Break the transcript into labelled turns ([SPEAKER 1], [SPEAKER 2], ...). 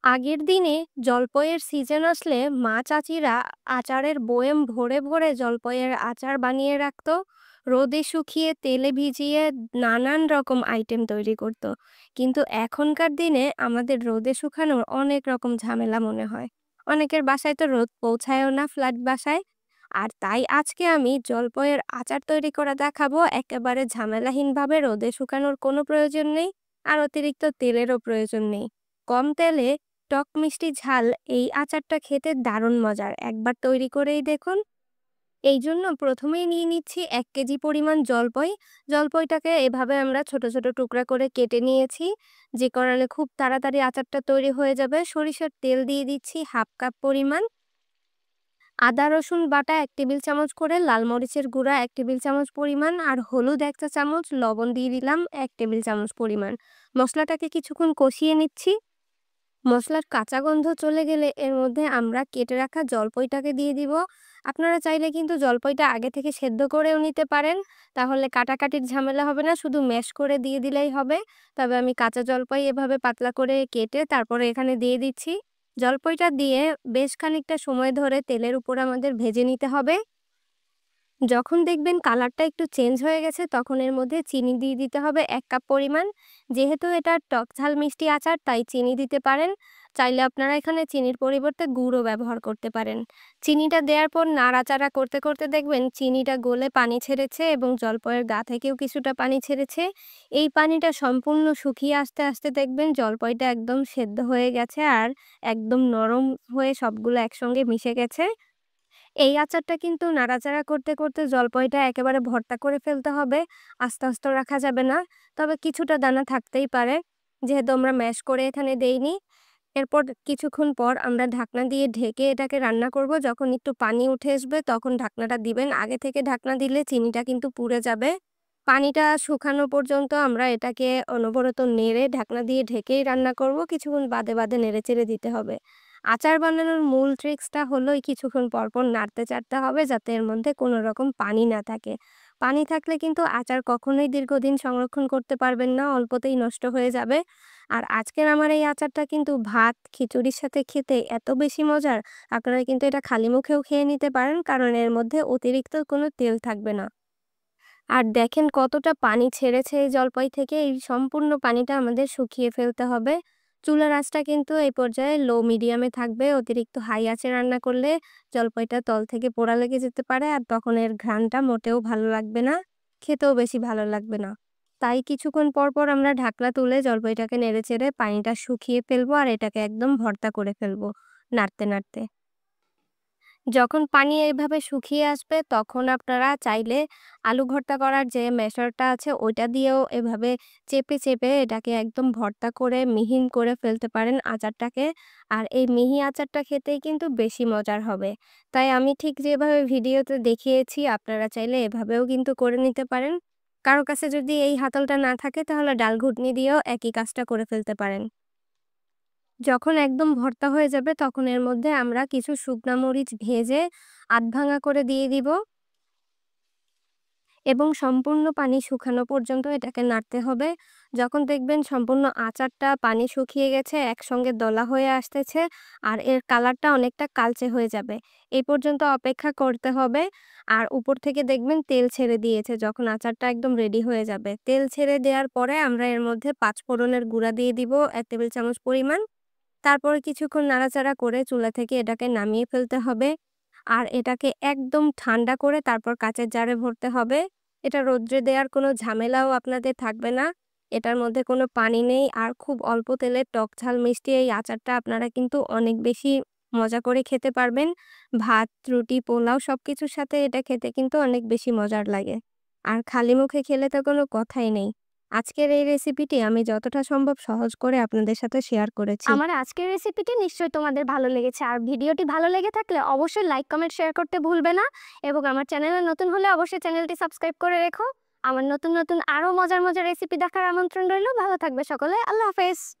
[SPEAKER 1] আগের দিনে জলপইয়ের সিজন আসলে মা চাচিরা আচারের বয়েম ভরে ভরে জলপইয়ের আচার বানিয়ে রাখতো। রোদে শুকিয়ে তেলে ভিজিয়ে নানান রকম আইটেম তৈরি করত। কিন্তু এখনকার দিনে আমাদের রোদে শুকানোর অনেক রকম ঝামেলা মনে হয়। অনেকের বাসায় তো রোদ পৌঁছায়ও না, ফ্ল্যাট বাসায়। আর তাই আজকে আমি জলপইয়ের আচার তৈরি করে দেখাবো একেবারে ঝামেলাহীনভাবে। রোদে শুকানোর কোনো প্রয়োজন নেই, আর অতিরিক্ত তেলেরও প্রয়োজন নেই। কম তেলে টক মিষ্টি ঝাল এই আচারটা খেতে দারুণ মজার। একবার তৈরি করেই দেখুন। এই জন্য প্রথমেই নিয়ে নিচ্ছি ১ কেজি পরিমাণ জলপই। জলপইটাকে এভাবে আমরা ছোট ছোট টুকরা করে কেটে নিয়েছি, যে কারণে খুব তাড়াতাড়ি আচারটা তৈরি হয়ে যাবে। সরিষার তেল দিয়ে দিচ্ছি হাফ কাপ পরিমাণ। আদা রসুন বাটা ১ টেবিল চামচ করে, লাল মরিচের গুঁড়া ১ টেবিল চামচ পরিমাণ, আর হলুদ ১ চা চামচ, লবণ দিয়ে দিলাম ১ টেবিল চামচ পরিমাণ। মশলাটাকে কিছুক্ষণ কষিয়ে নিচ্ছি। মসলার কাঁচা গন্ধ চলে গেলে এর মধ্যে আমরা কেটে রাখা জলপইটাকে দিয়ে দিব। আপনারা চাইলে কিন্তু জলপইটা আগে থেকে সেদ্ধ করেও নিতে পারেন। তাহলে কাটাকাটির ঝামেলা হবে না, শুধু ম্যাশ করে দিয়ে দিলেই হবে। তবে আমি কাঁচা জলপাই এভাবে পাতলা করে কেটে তারপরে এখানে দিয়ে দিচ্ছি। জলপইটা দিয়ে বেশ খানিকটা সময় ধরে তেলের উপর আমাদের ভেজে নিতে হবে। যখন দেখবেন কালারটা একটু চেঞ্জ হয়ে গেছে, তখন এর মধ্যে চিনি দিয়ে দিতে হবে ১ কাপ পরিমাণ। যেহেতু এটা টক ঝাল মিষ্টি আচার, তাই চিনি দিতে পারেন। চাইলে আপনারা এখানে চিনির পরিবর্তে গুড়ও ব্যবহার করতে পারেন। চিনিটা দেওয়ার পর নাড়াচাড়া করতে করতে দেখবেন চিনিটা গলে পানি ছেড়েছে এবং জলপইয়ের গা থেকেও কিছুটা পানি ছেড়েছে। এই পানিটা সম্পূর্ণ শুকিয়ে আসতে আসতে দেখবেন জলপইটা একদম সেদ্ধ হয়ে গেছে আর একদম নরম হয়ে সবগুলো একসঙ্গে মিশে গেছে। এই আচারটা কিন্তু নাড়াচাড়া করতে করতে জলপইটা একেবারে ভর্তা করে ফেলতে হবে। আস্তে আস্তে রাখা যাবে না। তবে কিছুটা দানা থাকতেই পারে, যেহেতু আমরা ম্যাশ করে এখানে দেইনি। এরপর কিছুক্ষণ পর আমরা ঢাকনা দিয়ে ঢেকে এটাকে রান্না করব। যখন একটু পানি উঠে আসবে তখন ঢাকনাটা দিবেন। আগে থেকে ঢাকনা দিলে চিনিটা কিন্তু পুড়ে যাবে। পানিটা শুকানো পর্যন্ত আমরা এটাকে অনবরত নেড়ে ঢাকনা দিয়ে ঢেকেই রান্না করব। কিছুক্ষণ বাদে বাদে নেড়েচেড়ে দিতে হবে। আচার বানানোর মূল ট্রিক্সটা হলো এই কিছুক্ষণ পর পর নাড়তে চাড়তে হবে, যাতে এর মধ্যে কোনো রকম পানি না থাকে। পানি থাকলে কিন্তু আচার কখনোই দীর্ঘদিন সংরক্ষণ করতে পারবেন না, অল্পতেই নষ্ট হয়ে যাবে। আর আজকের আমার এই আচারটা কিন্তু ভাত, খিচুড়ির সাথে খেতে এত বেশি মজার, আপনারা কিন্তু এটা খালি মুখেও খেয়ে নিতে পারেন, কারণ এর মধ্যে অতিরিক্ত কোনো তেল থাকবে না। আর দেখেন কতটা পানি ছেড়েছে এই জলপাই থেকে। এই সম্পূর্ণ পানিটা আমাদের শুকিয়ে ফেলতে হবে। চুলার আঁচটা কিন্তু এই পর্যায়ে লো মিডিয়ামে থাকবে। অতিরিক্ত হাই আঁচে রান্না করলে জলপাইটা তল থেকে পোড়া লেগে যেতে পারে, আর তখন এর ঘ্রাণটা মোটেও ভালো লাগবে না, খেতেও বেশি ভালো লাগবে না। তাই কিছুক্ষণ পর পর আমরা ঢাকনা তুলে জলপাইটাকে নেড়েচেড়ে পানিটা শুকিয়ে ফেলবো আর এটাকে একদম ভর্তা করে ফেলবো নাড়তে নাড়তে। যখন পানি এভাবে শুকিয়ে আসবে তখন আপনারা চাইলে আলু ভর্তা করার যে মেশারটা আছে ওইটা দিয়েও এভাবে চেপে চেপে এটাকে একদম ভর্তা করে মিহিন করে ফেলতে পারেন আচারটাকে। আর এই মিহি আচারটা খেতেই কিন্তু বেশি মজার হবে। তাই আমি ঠিক যেভাবে ভিডিওতে দেখিয়েছি আপনারা চাইলে এভাবেও কিন্তু করে নিতে পারেন। কারো কাছে যদি এই হাতলটা না থাকে তাহলে ডাল ঘুটনি দিয়েও একই কাজটা করে ফেলতে পারেন। যখন একদম ভর্তা হয়ে যাবে তখন এর মধ্যে আমরা কিছু শুকনা মরিচ ভেজে আধ ভাঙা করে দিয়ে দিব এবং সম্পূর্ণ পানি শুকানো পর্যন্ত এটাকে নাড়তে হবে। যখন দেখবেন সম্পূর্ণ আচারটা পানি শুকিয়ে গেছে, একসঙ্গে দলা হয়ে আসতেছে আর এর কালারটা অনেকটা কালচে হয়ে যাবে, এই পর্যন্ত অপেক্ষা করতে হবে। আর উপর থেকে দেখবেন তেল ছেড়ে দিয়েছে। যখন আচারটা একদম রেডি হয়ে যাবে, তেল ছেড়ে দেওয়ার পরে আমরা এর মধ্যে ৫ ফোড়নের গুঁড়া দিয়ে দিব ১ টেবিল চামচ পরিমাণ। তারপরে কিছুক্ষণ নাড়াচাড়া করে চুলা থেকে এটাকে নামিয়ে ফেলতে হবে। আর এটাকে একদম ঠান্ডা করে তারপর কাঁচের জারে ভরতে হবে। এটা রৌদ্রে দেওয়ার কোনো ঝামেলাও আপনাদের থাকবে না। এটার মধ্যে কোনো পানি নেই আর খুব অল্প তেলে টক ঝাল মিষ্টি এই আচারটা আপনারা কিন্তু অনেক বেশি মজা করে খেতে পারবেন। ভাত, রুটি, পোলাও সবকিছুর সাথে এটা খেতে কিন্তু অনেক বেশি মজার লাগে। আর খালি মুখে খেলে তো কোনো কথাই নেই। আজকের এই রেসিপিটি আমি যতটা সম্ভব সহজ করে আপনাদের সাথে শেয়ার করেছি।
[SPEAKER 2] আমার আজকের রেসিপিটি নিশ্চয়ই তোমাদের ভালো লেগেছে। আর ভিডিওটি ভালো লেগে থাকলে অবশ্যই লাইক, কমেন্ট, শেয়ার করতে ভুলবে না। এবং আমার চ্যানেলে নতুন হলে অবশ্যই চ্যানেলটি সাবস্ক্রাইব করে রেখো। আমার নতুন নতুন আরো মজার মজার রেসিপি দেখার আমন্ত্রণ রইলো। ভালো থাকবে সকলে। আল্লাহ হাফেজ।